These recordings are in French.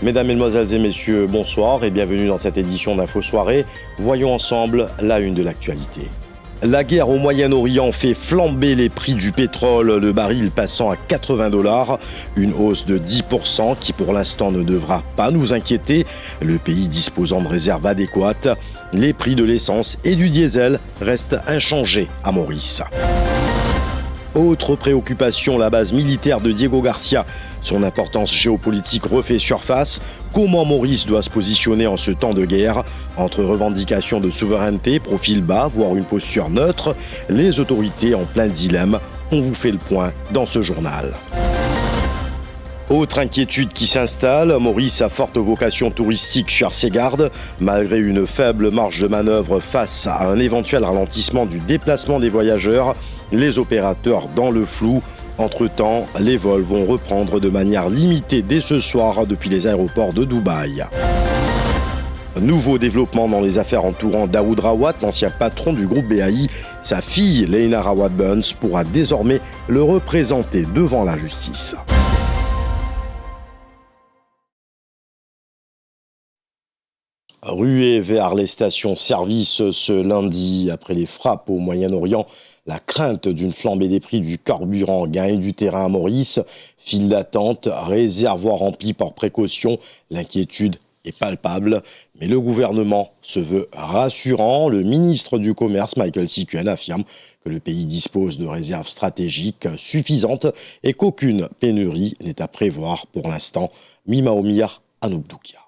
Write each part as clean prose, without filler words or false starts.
Mesdames, Mesdemoiselles et Messieurs, bonsoir et bienvenue dans cette édition d'Info Soirée. Voyons ensemble la une de l'actualité. La guerre au Moyen-Orient fait flamber les prix du pétrole, le baril passant à $80, une hausse de 10% qui pour l'instant ne devra pas nous inquiéter, le pays disposant de réserves adéquates. Les prix de l'essence et du diesel restent inchangés à Maurice. Autre préoccupation, la base militaire de Diego Garcia. Son importance géopolitique refait surface. Comment Maurice doit se positionner en ce temps de guerre? Entre revendications de souveraineté, profil bas, voire une posture neutre, les autorités en plein dilemme. On vous fait le point dans ce journal. Autre inquiétude qui s'installe, Maurice a forte vocation touristique sur ses gardes. Malgré une faible marge de manœuvre face à un éventuel ralentissement du déplacement des voyageurs, les opérateurs dans le flou. Entre-temps, les vols vont reprendre de manière limitée dès ce soir depuis les aéroports de Dubaï. Nouveau développement dans les affaires entourant Daoud Rawat, l'ancien patron du groupe BAI. Sa fille, Leïna Rawat Buns, pourra désormais le représenter devant la justice. Ruée vers les stations-service ce lundi après les frappes au Moyen-Orient, la crainte d'une flambée des prix du carburant gagne du terrain à Maurice. File d'attente, réservoir rempli par précaution, l'inquiétude est palpable. Mais le gouvernement se veut rassurant. Le ministre du Commerce, Michael Sikuen, affirme que le pays dispose de réserves stratégiques suffisantes et qu'aucune pénurie n'est à prévoir pour l'instant. Mima Omir, Anouk Doukia.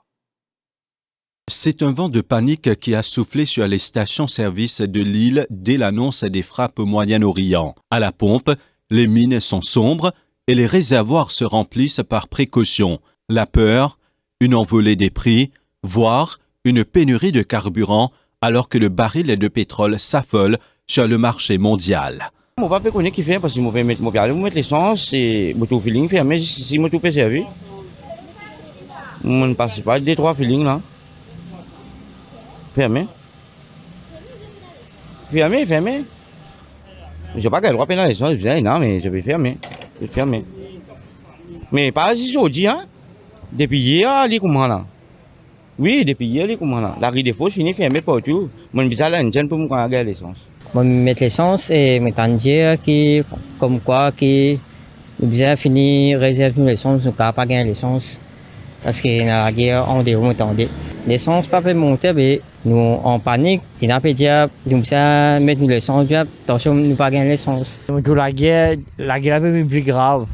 C'est un vent de panique qui a soufflé sur les stations-service de l'île dès l'annonce des frappes au Moyen-Orient. À la pompe, les mines sont sombres et les réservoirs se remplissent par précaution. La peur, une envolée des prix, voire une pénurie de carburant alors que le baril de pétrole s'affole sur le marché mondial. Je ne sais pas ce qu'il fait parce que je vais mettre l'essence et je feeling fermé si je peux servir. Je ne passe pas des trois feelings là. Fermé. Je n'ai pas le droit de payer l'essence, non, mais je vais fermer. Mais pas si je hein. Depuis hier, il est comment là? Oui, depuis hier, il est comment là? La rue des Fosses finit fermée partout. Je ne sais pas si je peux payer l'essence. Je vais mettre l'essence et je dire que, comme quoi, que nous devons finir réserver l'essence, nous ne pouvons pas gagner l'essence. Parce que la guerre, on devrait monter. L'essence pas fait monter, mais nous en panique. Il n'a pas dit nous devons mettre l'essence, attention, nous ne pas gagner l'essence. La guerre est un peu plus grave.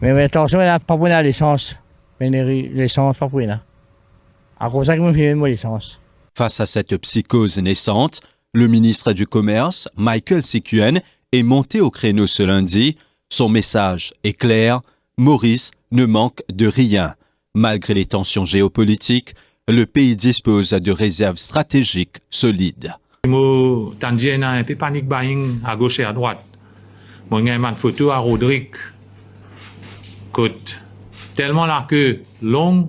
Mais attention, il n'a pas pris l'essence. Mais l'essence pas pris. À cause de ça, je vais l'essence. Face à cette psychose naissante, le ministre du Commerce, Michael Sikuen, est monté au créneau ce lundi. Son message est clair, Maurice ne manque de rien. Malgré les tensions géopolitiques, le pays dispose de réserves stratégiques solides. Moi, tandis un peu panic buying à gauche et à droite. Moi, j'ai une photo à Rodrigue. Côte tellement la queue longue,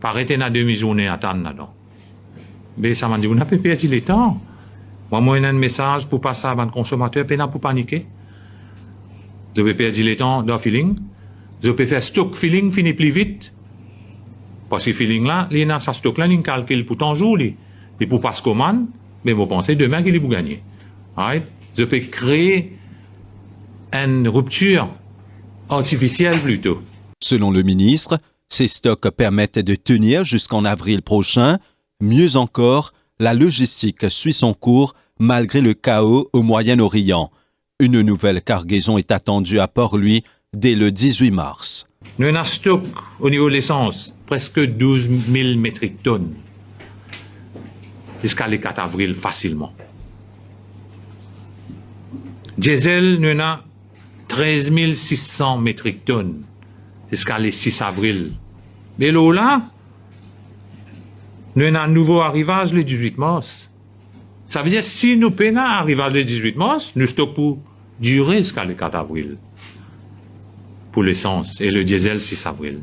paraît à demi-journée à attendre là-dedans. Mais ça m'a dit, vous n'avez pas perdu le temps. Moi, j'ai un message pour passer à un consommateur, pas pour paniquer. Vous avez perdu le temps dans le feeling. Vous pouvez faire stock feeling, finir plus vite. Parce que ce feeling-là, il y a ce stock-là, il calcule pour tant jour, et pour passer commande, mais vous pensez demain qu'il est pour gagner. Right? Je peux créer une rupture artificielle plutôt. Selon le ministre, ces stocks permettent de tenir jusqu'en avril prochain. Mieux encore, la logistique suit son cours malgré le chaos au Moyen-Orient. Une nouvelle cargaison est attendue à Port-Louis dès le 18 mars. Nous avons un stock au niveau de l'essence, presque 12 000 métriques tonnes. Jusqu'à le 4 avril facilement. Diesel, nous avons 13 600 métriques tonnes jusqu'à le 6 avril. Mais là, nous avons un nouveau arrivage le 18 mars. Ça veut dire si nous peinons un arrivage le 18 mars, nous stockons pour durer jusqu'à le 4 avril. Pour l'essence et le diesel 6 avril.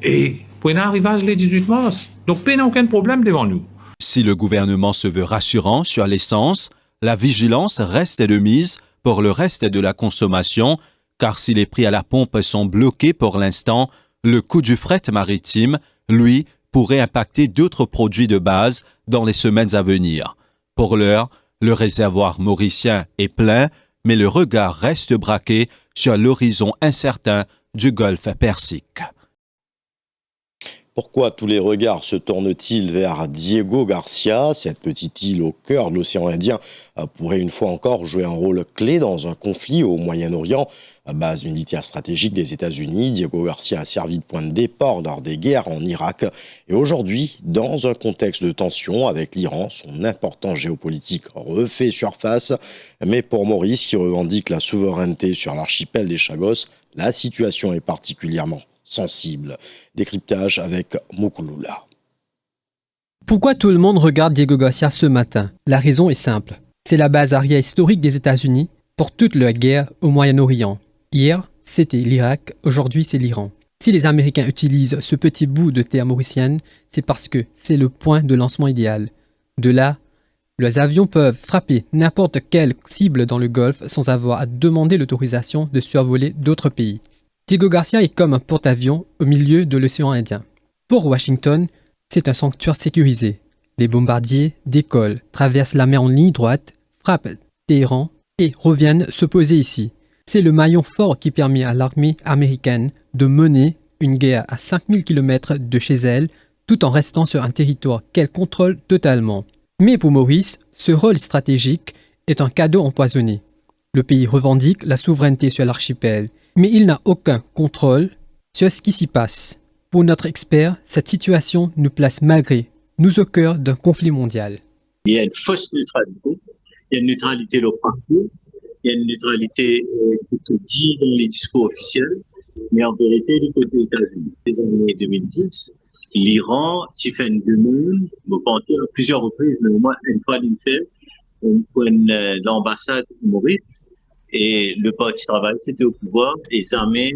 Et pour un arrivage le 18 mars. Donc, il n'y a aucun problème devant nous. Si le gouvernement se veut rassurant sur l'essence, la vigilance reste de mise pour le reste de la consommation, car si les prix à la pompe sont bloqués pour l'instant, Le coût du fret maritime, lui, pourrait impacter d'autres produits de base dans les semaines à venir. Pour l'heure, le réservoir mauricien est plein, mais le regard reste braqué sur l'horizon incertain du golfe Persique. Pourquoi tous les regards se tournent-ils vers Diego Garcia? Cette petite île au cœur de l'océan Indien pourrait une fois encore jouer un rôle clé dans un conflit au Moyen-Orient. Base militaire stratégique des États-Unis, Diego Garcia a servi de point de départ lors des guerres en Irak. Et aujourd'hui, dans un contexte de tension avec l'Iran, son importance géopolitique refait surface. Mais pour Maurice, qui revendique la souveraineté sur l'archipel des Chagos, la situation est particulièrement sensible. Décryptage avec Moukoulula. Pourquoi tout le monde regarde Diego Garcia ce matin? La raison est simple. C'est la base arrière historique des États-Unis pour toute leur guerre au Moyen-Orient. Hier, c'était l'Irak, aujourd'hui c'est l'Iran. Si les Américains utilisent ce petit bout de terre mauricienne, c'est parce que c'est le point de lancement idéal. De là, leurs avions peuvent frapper n'importe quelle cible dans le Golfe sans avoir à demander l'autorisation de survoler d'autres pays. Diego Garcia est comme un porte-avions au milieu de l'océan Indien. Pour Washington, c'est un sanctuaire sécurisé. Les bombardiers décollent, traversent la mer en ligne droite, frappent Téhéran et reviennent se poser ici. C'est le maillon fort qui permet à l'armée américaine de mener une guerre à 5000 km de chez elle, tout en restant sur un territoire qu'elle contrôle totalement. Mais pour Maurice, ce rôle stratégique est un cadeau empoisonné. Le pays revendique la souveraineté sur l'archipel, mais il n'a aucun contrôle sur ce qui s'y passe. Pour notre expert, cette situation nous place malgré nous au cœur d'un conflit mondial. Il y a une fausse neutralité, il y a une neutralité au parcours, il y a une neutralité qui se dit dans les discours officiels, mais en vérité, du côté des États-Unis. Dès les années 2010, l'Iran s'y fait une demande, à plusieurs reprises, mais au moins une fois d'une fait, pour l'ambassade de Maurice. Et le Parti travail, c'était au pouvoir, et jamais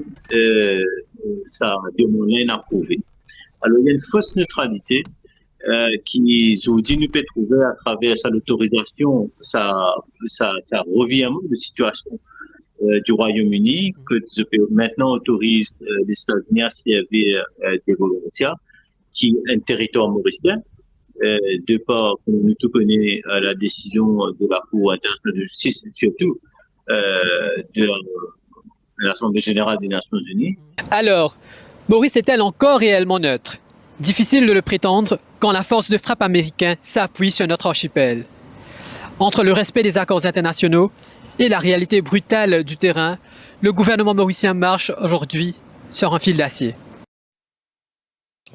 ça demande inapprouvé. Alors, il y a une fausse neutralité qui, je vous dis, nous peut trouver à travers l'autorisation, ça revirement de situation du Royaume-Uni, que maintenant autorise les États-Unis à servir Diego Garcia, qui est un territoire mauricien, de par, comme nous tout connaît, la décision de la Cour internationale de justice, surtout de l'Assemblée générale des Nations unies. Alors, Maurice est-elle encore réellement neutre? Difficile de le prétendre quand la force de frappe américaine s'appuie sur notre archipel. Entre le respect des accords internationaux et la réalité brutale du terrain, le gouvernement mauricien marche aujourd'hui sur un fil d'acier.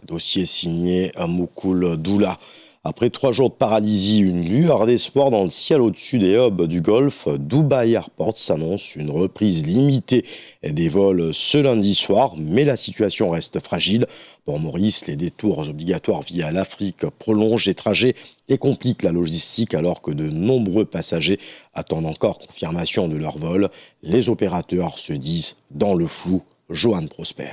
Dossier signé à Moukoulula. Après 3 jours de paralysie, une lueur d'espoir dans le ciel au-dessus des hubs du Golfe, Dubai Airport s'annonce une reprise limitée des vols ce lundi soir, mais la situation reste fragile. Pour Maurice, les détours obligatoires via l'Afrique prolongent les trajets et compliquent la logistique alors que de nombreux passagers attendent encore confirmation de leur vol. Les opérateurs se disent dans le flou. Joanne Prosper.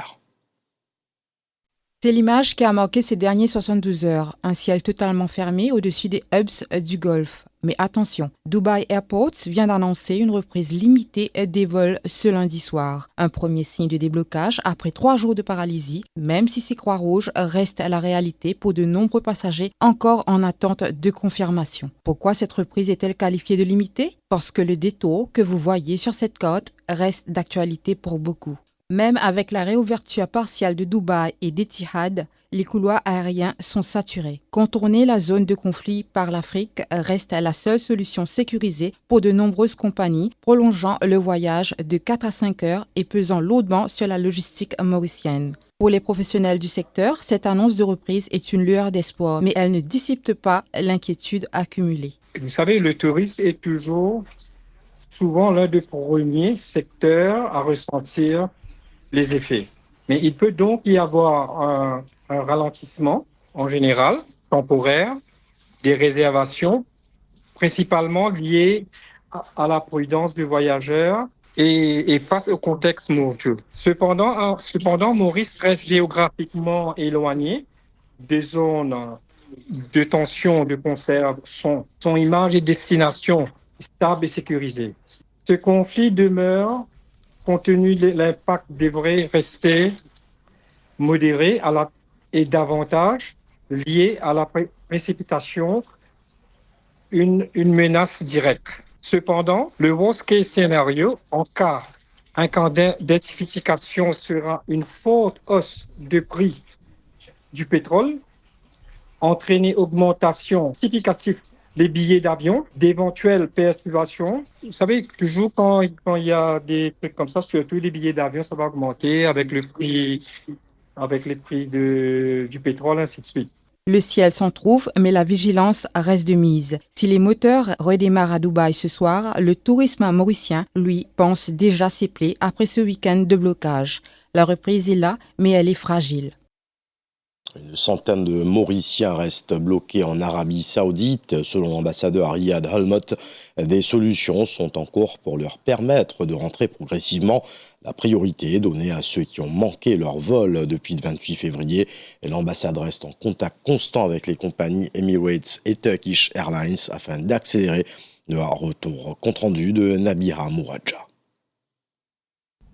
C'est l'image qui a marqué ces derniers 72 heures, un ciel totalement fermé au-dessus des hubs du Golfe. Mais attention, Dubai Airport vient d'annoncer une reprise limitée des vols ce lundi soir. Un premier signe de déblocage après 3 jours de paralysie, même si ces croix rouges restent la réalité pour de nombreux passagers encore en attente de confirmation. Pourquoi cette reprise est-elle qualifiée de limitée? Parce que le détour que vous voyez sur cette carte reste d'actualité pour beaucoup. Même avec la réouverture partielle de Dubaï et d'Etihad, les couloirs aériens sont saturés. Contourner la zone de conflit par l'Afrique reste la seule solution sécurisée pour de nombreuses compagnies, prolongeant le voyage de 4 à 5 heures et pesant lourdement sur la logistique mauricienne. Pour les professionnels du secteur, cette annonce de reprise est une lueur d'espoir, mais elle ne dissipe pas l'inquiétude accumulée. Vous savez, le tourisme est souvent l'un des premiers secteurs à ressentir les effets. Mais il peut donc y avoir un ralentissement, en général, temporaire, des réservations, principalement liées à la prudence du voyageur et face au contexte mondial. Cependant, Maurice reste géographiquement éloigné des zones de tension, de conserve, son image et destination stable et sécurisée. Ce conflit demeure. Compte tenu de l'impact devrait rester modérée et davantage liée à la précipitation, une menace directe. Cependant, le worst case scénario, un cas d'identification sera une forte hausse de prix du pétrole, entraîner augmentation significative des billets d'avion, d'éventuelles perturbations. Vous savez, toujours quand il y a des trucs comme ça, surtout les billets d'avion, ça va augmenter avec les prix du pétrole, ainsi de suite. Le ciel s'en trouve, mais la vigilance reste de mise. Si les moteurs redémarrent à Dubaï ce soir, le tourisme mauricien, lui, pense déjà ses plaies après ce week-end de blocage. La reprise est là, mais elle est fragile. Une centaine de Mauriciens restent bloqués en Arabie Saoudite. Selon l'ambassadeur Riyad Al-Mout, des solutions sont en cours pour leur permettre de rentrer progressivement. La priorité est donnée à ceux qui ont manqué leur vol depuis le 28 février. Et l'ambassade reste en contact constant avec les compagnies Emirates et Turkish Airlines afin d'accélérer le retour compte rendu de Nabihah Mouraja.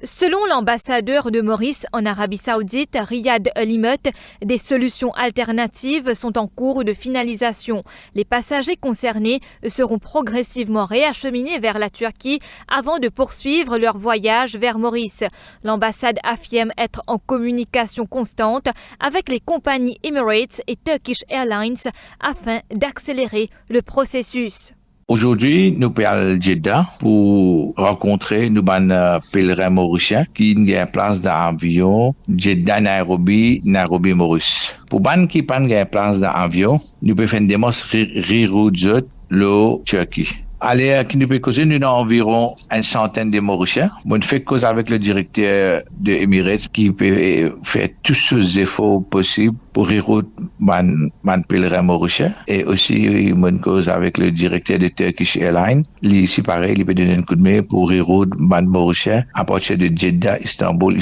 Selon l'ambassadeur de Maurice en Arabie Saoudite, Riyad Al-Mout, des solutions alternatives sont en cours de finalisation. Les passagers concernés seront progressivement réacheminés vers la Turquie avant de poursuivre leur voyage vers Maurice. L'ambassade affirme être en communication constante avec les compagnies Emirates et Turkish Airlines afin d'accélérer le processus. Aujourd'hui, nous parlons à Jeddah pour rencontrer nos pèlerins mauriciens qui ont une place d'avion Jeddah-Nairobi, Nairobi-Maurice. Pour les qui n'ont pas place d'avion, nous pouvons faire une démarche reroute la Turquie. Allez, qui nous peut causer, nous avons environ une centaine de Mauriciens. On fait cause avec le directeur de Emirates qui peut faire tous ces efforts possibles pour reroute man pèlerin mauricien. Et aussi, on cause avec le directeur de Turkish Airlines. Lui, ici, pareil, il peut donner un coup de main pour reroute man mauricien à partir de Jeddah, Istanbul,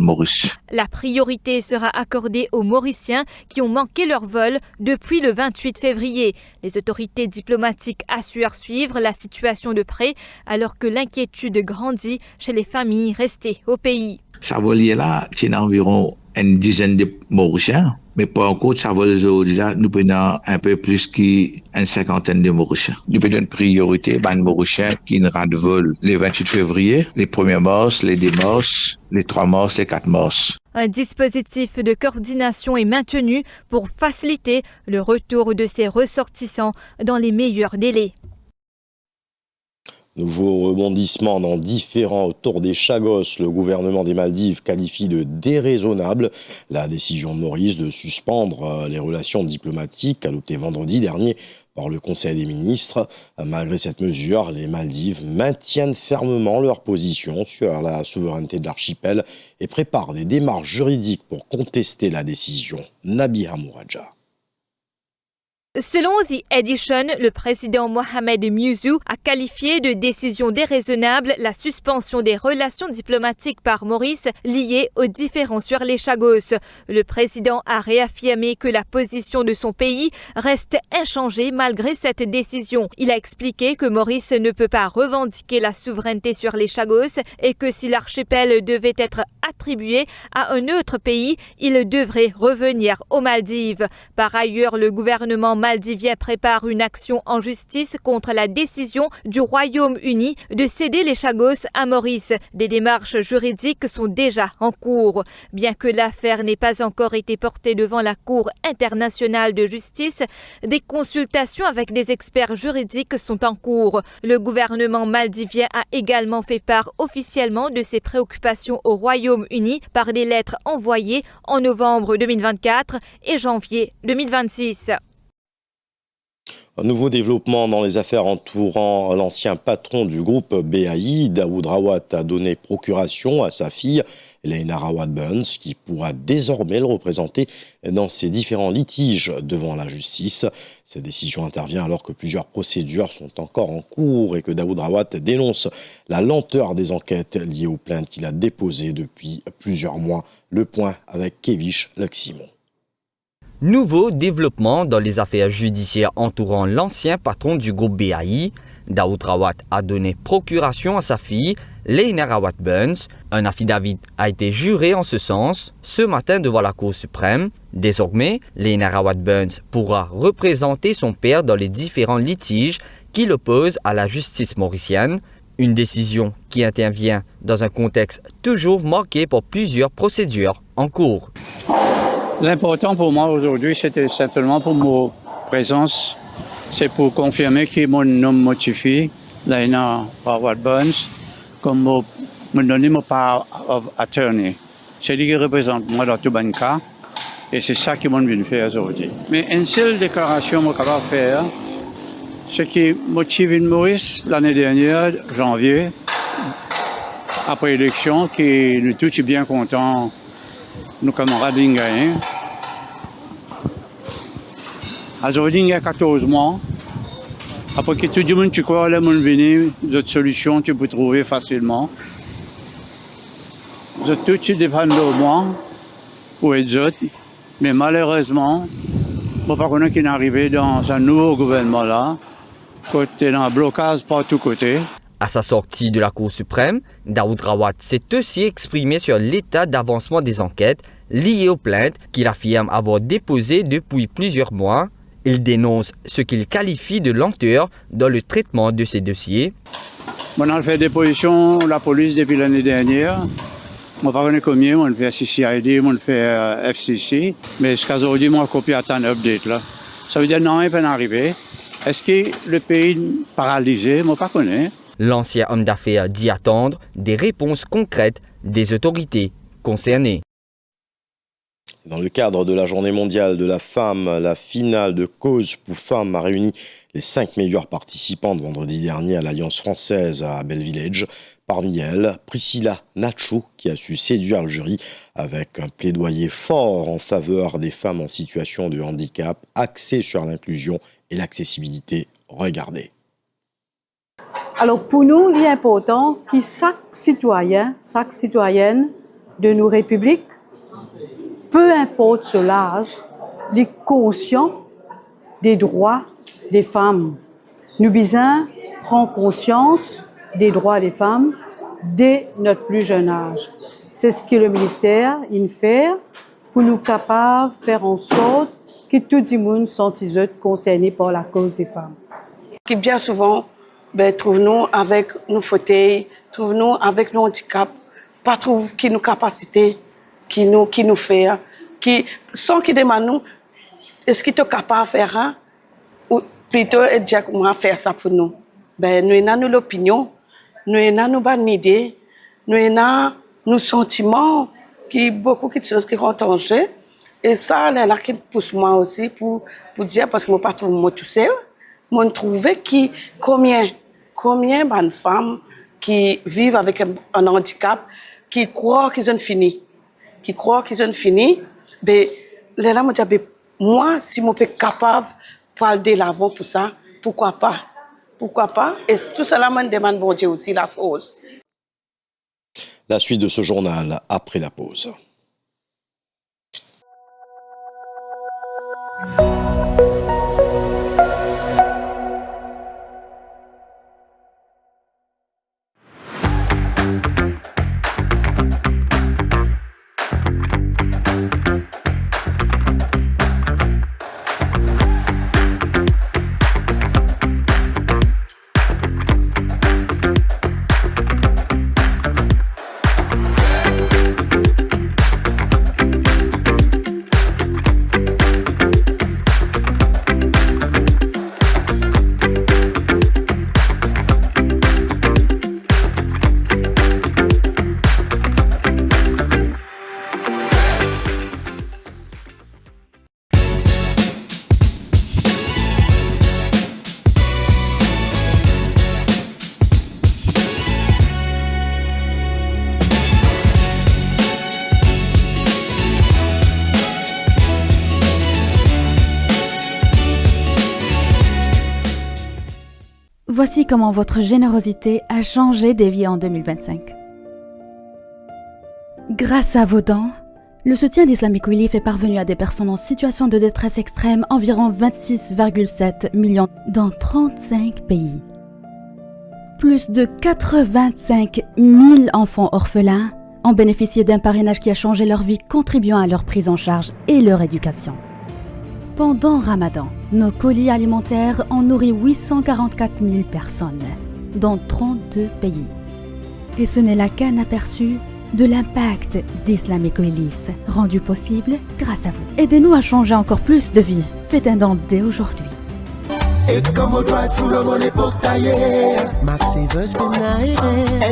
Maurice. La priorité sera accordée aux Mauriciens qui ont manqué leur vol depuis le 28 février. Les autorités diplomatiques assurent suivre la situation de près alors que l'inquiétude grandit chez les familles restées au pays. Ça vol là, c'est environ une dizaine de Mauriciens, mais pas encore, ça vol aujourd'hui là, nous prenons un peu plus qu'une cinquantaine de Mauriciens. Nous prenons une priorité, les Mauriciens qui ne rendent vol les 28 février, les 1er mars, les 2 mars, les 3 mars, les 4 mars. Un dispositif de coordination est maintenu pour faciliter le retour de ces ressortissants dans les meilleurs délais. Nouveau rebondissement dans différents tours des Chagos. Le gouvernement des Maldives qualifie de déraisonnable la décision de Maurice de suspendre les relations diplomatiques adoptées vendredi dernier par le Conseil des ministres. Malgré cette mesure, les Maldives maintiennent fermement leur position sur la souveraineté de l'archipel et préparent des démarches juridiques pour contester la décision. Nabihah Mouraja. Selon The Edition, le président Mohamed Muizzu a qualifié de décision déraisonnable la suspension des relations diplomatiques par Maurice liées aux différends sur les Chagos. Le président a réaffirmé que la position de son pays reste inchangée malgré cette décision. Il a expliqué que Maurice ne peut pas revendiquer la souveraineté sur les Chagos et que si l'archipel devait être attribué à un autre pays, il devrait revenir aux Maldives. Par ailleurs, le gouvernement maldivien prépare une action en justice contre la décision du Royaume-Uni de céder les Chagos à Maurice. Des démarches juridiques sont déjà en cours. Bien que l'affaire n'ait pas encore été portée devant la Cour internationale de justice, des consultations avec des experts juridiques sont en cours. Le gouvernement maldivien a également fait part officiellement de ses préoccupations au Royaume-Uni par des lettres envoyées en novembre 2024 et janvier 2026. Un nouveau développement dans les affaires entourant l'ancien patron du groupe BAI, Daoud Rawat, a donné procuration à sa fille, Leïna Rawat Buns, qui pourra désormais le représenter dans ses différents litiges devant la justice. Cette décision intervient alors que plusieurs procédures sont encore en cours et que Daoud Rawat dénonce la lenteur des enquêtes liées aux plaintes qu'il a déposées depuis plusieurs mois. Le point avec Kevish Laximon. Nouveau développement dans les affaires judiciaires entourant l'ancien patron du groupe BAI, Daoud Rawat a donné procuration à sa fille, Leina Rawat Burns. Un affidavit a été juré en ce sens ce matin devant la Cour suprême. Désormais, Leina Rawat Burns pourra représenter son père dans les différents litiges qui l'opposent à la justice mauricienne. Une décision qui intervient dans un contexte toujours marqué par plusieurs procédures en cours. L'important pour moi aujourd'hui, c'était simplement pour ma présence, c'est pour confirmer que mon nom motivé, Leina Rawat Burns, comme me donner mon power of attorney. C'est lui qui représente moi dans tout le cas, et c'est ça que je viens faire aujourd'hui. Mais une seule déclaration que je suis capable de faire, ce qui motive Maurice l'année dernière, janvier, après l'élection, que nous tous bien contents, nos camarades ont gagné. Aujourd'hui, il y a 14 mois. Après que tout le monde tu crois là, mon venir, d'autres solutions tu peux trouver facilement. Tout tu dépend de moi ou les autres, mais malheureusement, je ne sais pas qu'on est arrivé dans un nouveau gouvernement là. Côté dans un blocage par tous côtés. À sa sortie de la Cour suprême, Daoud Rawat s'est aussi exprimé sur l'état d'avancement des enquêtes liées aux plaintes qu'il affirme avoir déposées depuis plusieurs mois. Il dénonce ce qu'il qualifie de lenteur dans le traitement de ces dossiers. On a fait des positions la police depuis l'année dernière. Je ne sais pas combien, on fait CCID, on fait FCC, mais jusqu'à aujourd'hui, on a copié à un update là. Ça veut dire non, il peut arriver. Est-ce que le pays est paralysé? Je ne sais pas. L'ancien homme d'affaires dit attendre des réponses concrètes des autorités concernées. Dans le cadre de la Journée mondiale de la femme, la finale de Cause pour femmes a réuni les 5 meilleures participantes vendredi dernier à l'Alliance française à Bellevillage. Parmi elles, Priscilla Nachou, qui a su séduire le jury avec un plaidoyer fort en faveur des femmes en situation de handicap, axé sur l'inclusion et l'accessibilité. Regardez. Alors pour nous, il est important que chaque citoyen, chaque citoyenne de nos républiques, peu importe son âge, est conscient des droits des femmes. Nous devons prendre conscience des droits des femmes dès notre plus jeune âge. C'est ce que le ministère fait pour nous capables de faire en sorte que tout le monde soit concerné par la cause des femmes. Qui bien souvent, trouve-nous avec nos fauteuils, trouve-nous avec nos handicaps, pas trouve qui nos capacités, qui nous fait, qui sans qui demande nous, est-ce qu'il est capable de faire hein? Ou plutôt dire comment faire ça pour nous. Nous avons l'opinion, nous avons nos idées, nous avons nos sentiments, qui beaucoup de choses qui rentrent en jeu. Et ça, là qui pousse moi aussi pour dire, parce que je ne pas trouver moi tout seul, je trouve combien de femmes qui vivent avec un handicap, qui croient qu'ils ont fini. Mais là, je dis, moi, si je suis capable de aller de l'avant pour ça, pourquoi pas? Et tout cela me demande bon Dieu aussi la force. La suite de ce journal après la pause. Voici comment votre générosité a changé des vies en 2025. Grâce à vos dons, le soutien d'Islamic Relief est parvenu à des personnes en situation de détresse extrême, environ 26,7 millions dans 35 pays. plus de 85 000 enfants orphelins ont bénéficié d'un parrainage qui a changé leur vie, contribuant à leur prise en charge et leur éducation. Pendant Ramadan, nos colis alimentaires ont nourri 844 000 personnes, dans 32 pays. Et ce n'est là qu'un aperçu de l'impact d'Islamic Relief, rendu possible grâce à vous. Aidez-nous à changer encore plus de vies. Faites un don dès aujourd'hui. Et comme on doit tout le monde est pour tailler, Max Evers Benaire,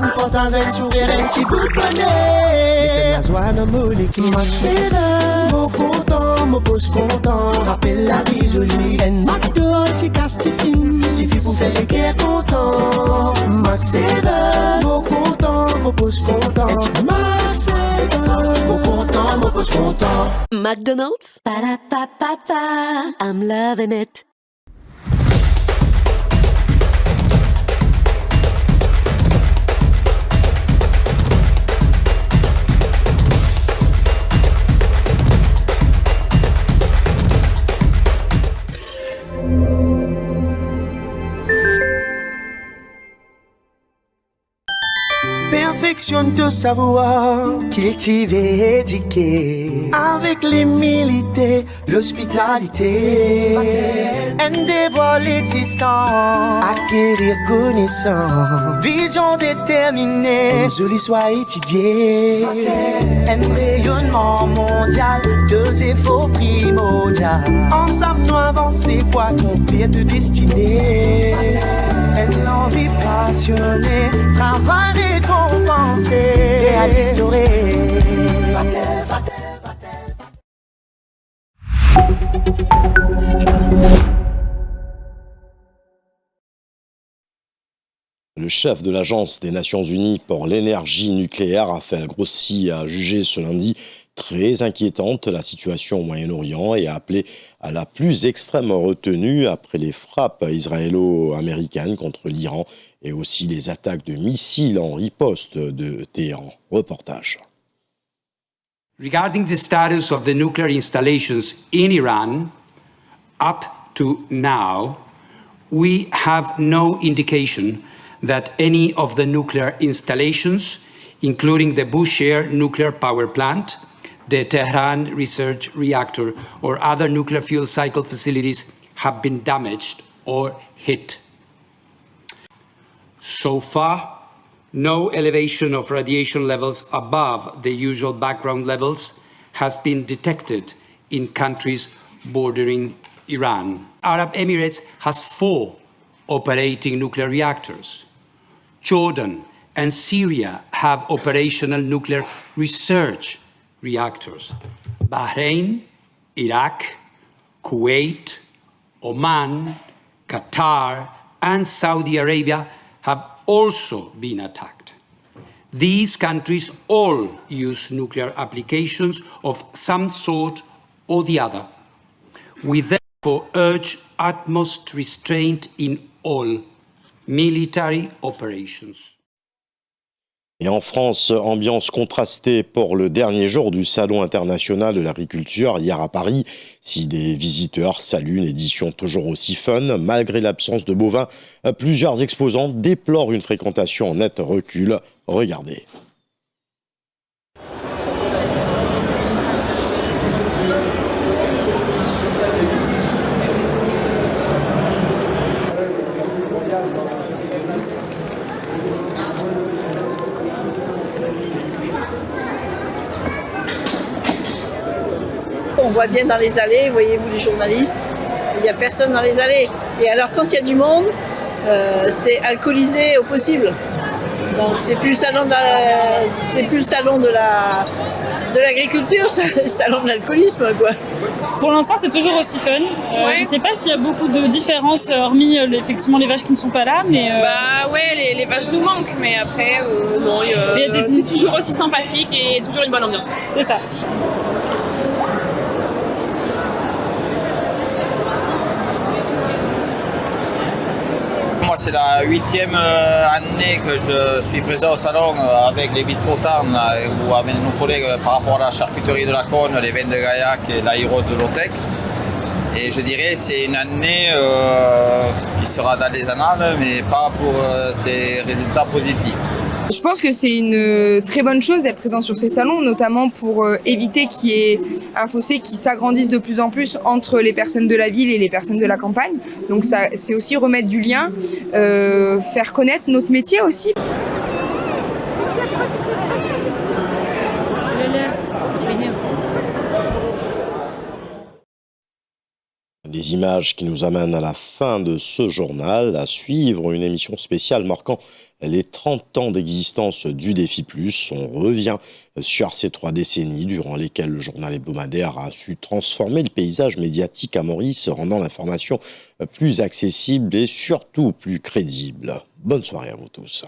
en portant un sourire, un petit bout de bonnet. La joie de mon Max Evers, mon content, mon poste content, rappelle la vie jolie. En McDo, tu casses, tu filmes, suffit pour faire les guerres contents. Max Evers, mon content, mon poste content. Max Evers, mon content, mon poste content. McDonald's, pa-da-pa-pa-pa, I'm loving it. Perfectionne ton savoir, cultive et éduquer, avec l'humilité, l'hospitalité, un dévoile l'existant, acquérir connaissance, vision déterminée, un joli soit étudié, un rayonnement mondial, deux efforts primordial, ensemble nous avancer pour accomplir de destinée, une envie passionnée, travail récompensé et à l'historé. Le chef de l'Agence des Nations Unies pour l'énergie nucléaire, Raphaël Grossi, a jugé ce lundi très inquiétante la situation au Moyen-Orient et a appelé à la plus extrême retenue après les frappes israélo-américaines contre l'Iran et aussi les attaques de missiles en riposte de Téhéran. Reportage. Regarding the status of the nuclear installations in Iran, up to now, we have no indication that any of the nuclear installations, including the Bushehr nuclear power plant, the Tehran research reactor, or other nuclear fuel cycle facilities have been damaged or hit. So far, no elevation of radiation levels above the usual background levels has been detected in countries bordering Iran. Arab Emirates has 4 operating nuclear reactors. Jordan and Syria have operational nuclear research reactors. Bahrain, Iraq, Kuwait, Oman, Qatar, and Saudi Arabia have also been attacked. These countries all use nuclear applications of some sort or the other. We therefore urge utmost restraint in all military operations. Et en France, ambiance contrastée pour le dernier jour du Salon international de l'agriculture hier à Paris. Si des visiteurs saluent une édition toujours aussi fun, malgré l'absence de bovins, plusieurs exposants déplorent une fréquentation en net recul. Regardez. On voit bien dans les allées, voyez-vous les journalistes, il n'y a personne dans les allées. Et alors quand il y a du monde, c'est alcoolisé au possible. Donc c'est plus le salon de l'agriculture, c'est le salon de l'alcoolisme, quoi. Pour l'instant, c'est toujours aussi fun. Je ne sais pas s'il y a beaucoup de différences, hormis effectivement les vaches qui ne sont pas là, mais... Bah ouais, les vaches nous manquent, mais après, non, c'est toujours aussi sympathique et toujours une bonne ambiance. C'est ça. Moi, c'est la 8e année que je suis présent au salon avec les bistrotards ou avec nos collègues par rapport à la charcuterie de la Cône, les vins de Gaillac et l'aïros de Lotec. Et je dirais c'est une année qui sera dans les annales, mais pas pour ses résultats positifs. Je pense que c'est une très bonne chose d'être présent sur ces salons, notamment pour éviter qu'il y ait un fossé qui s'agrandisse de plus en plus entre les personnes de la ville et les personnes de la campagne. Donc ça, c'est aussi remettre du lien, faire connaître notre métier aussi. Des images qui nous amènent à la fin de ce journal, à suivre une émission spéciale marquant les 30 ans d'existence du Défi Plus. On revient sur ces 3 décennies durant lesquelles le journal hebdomadaire a su transformer le paysage médiatique à Maurice, rendant l'information plus accessible et surtout plus crédible. Bonne soirée à vous tous.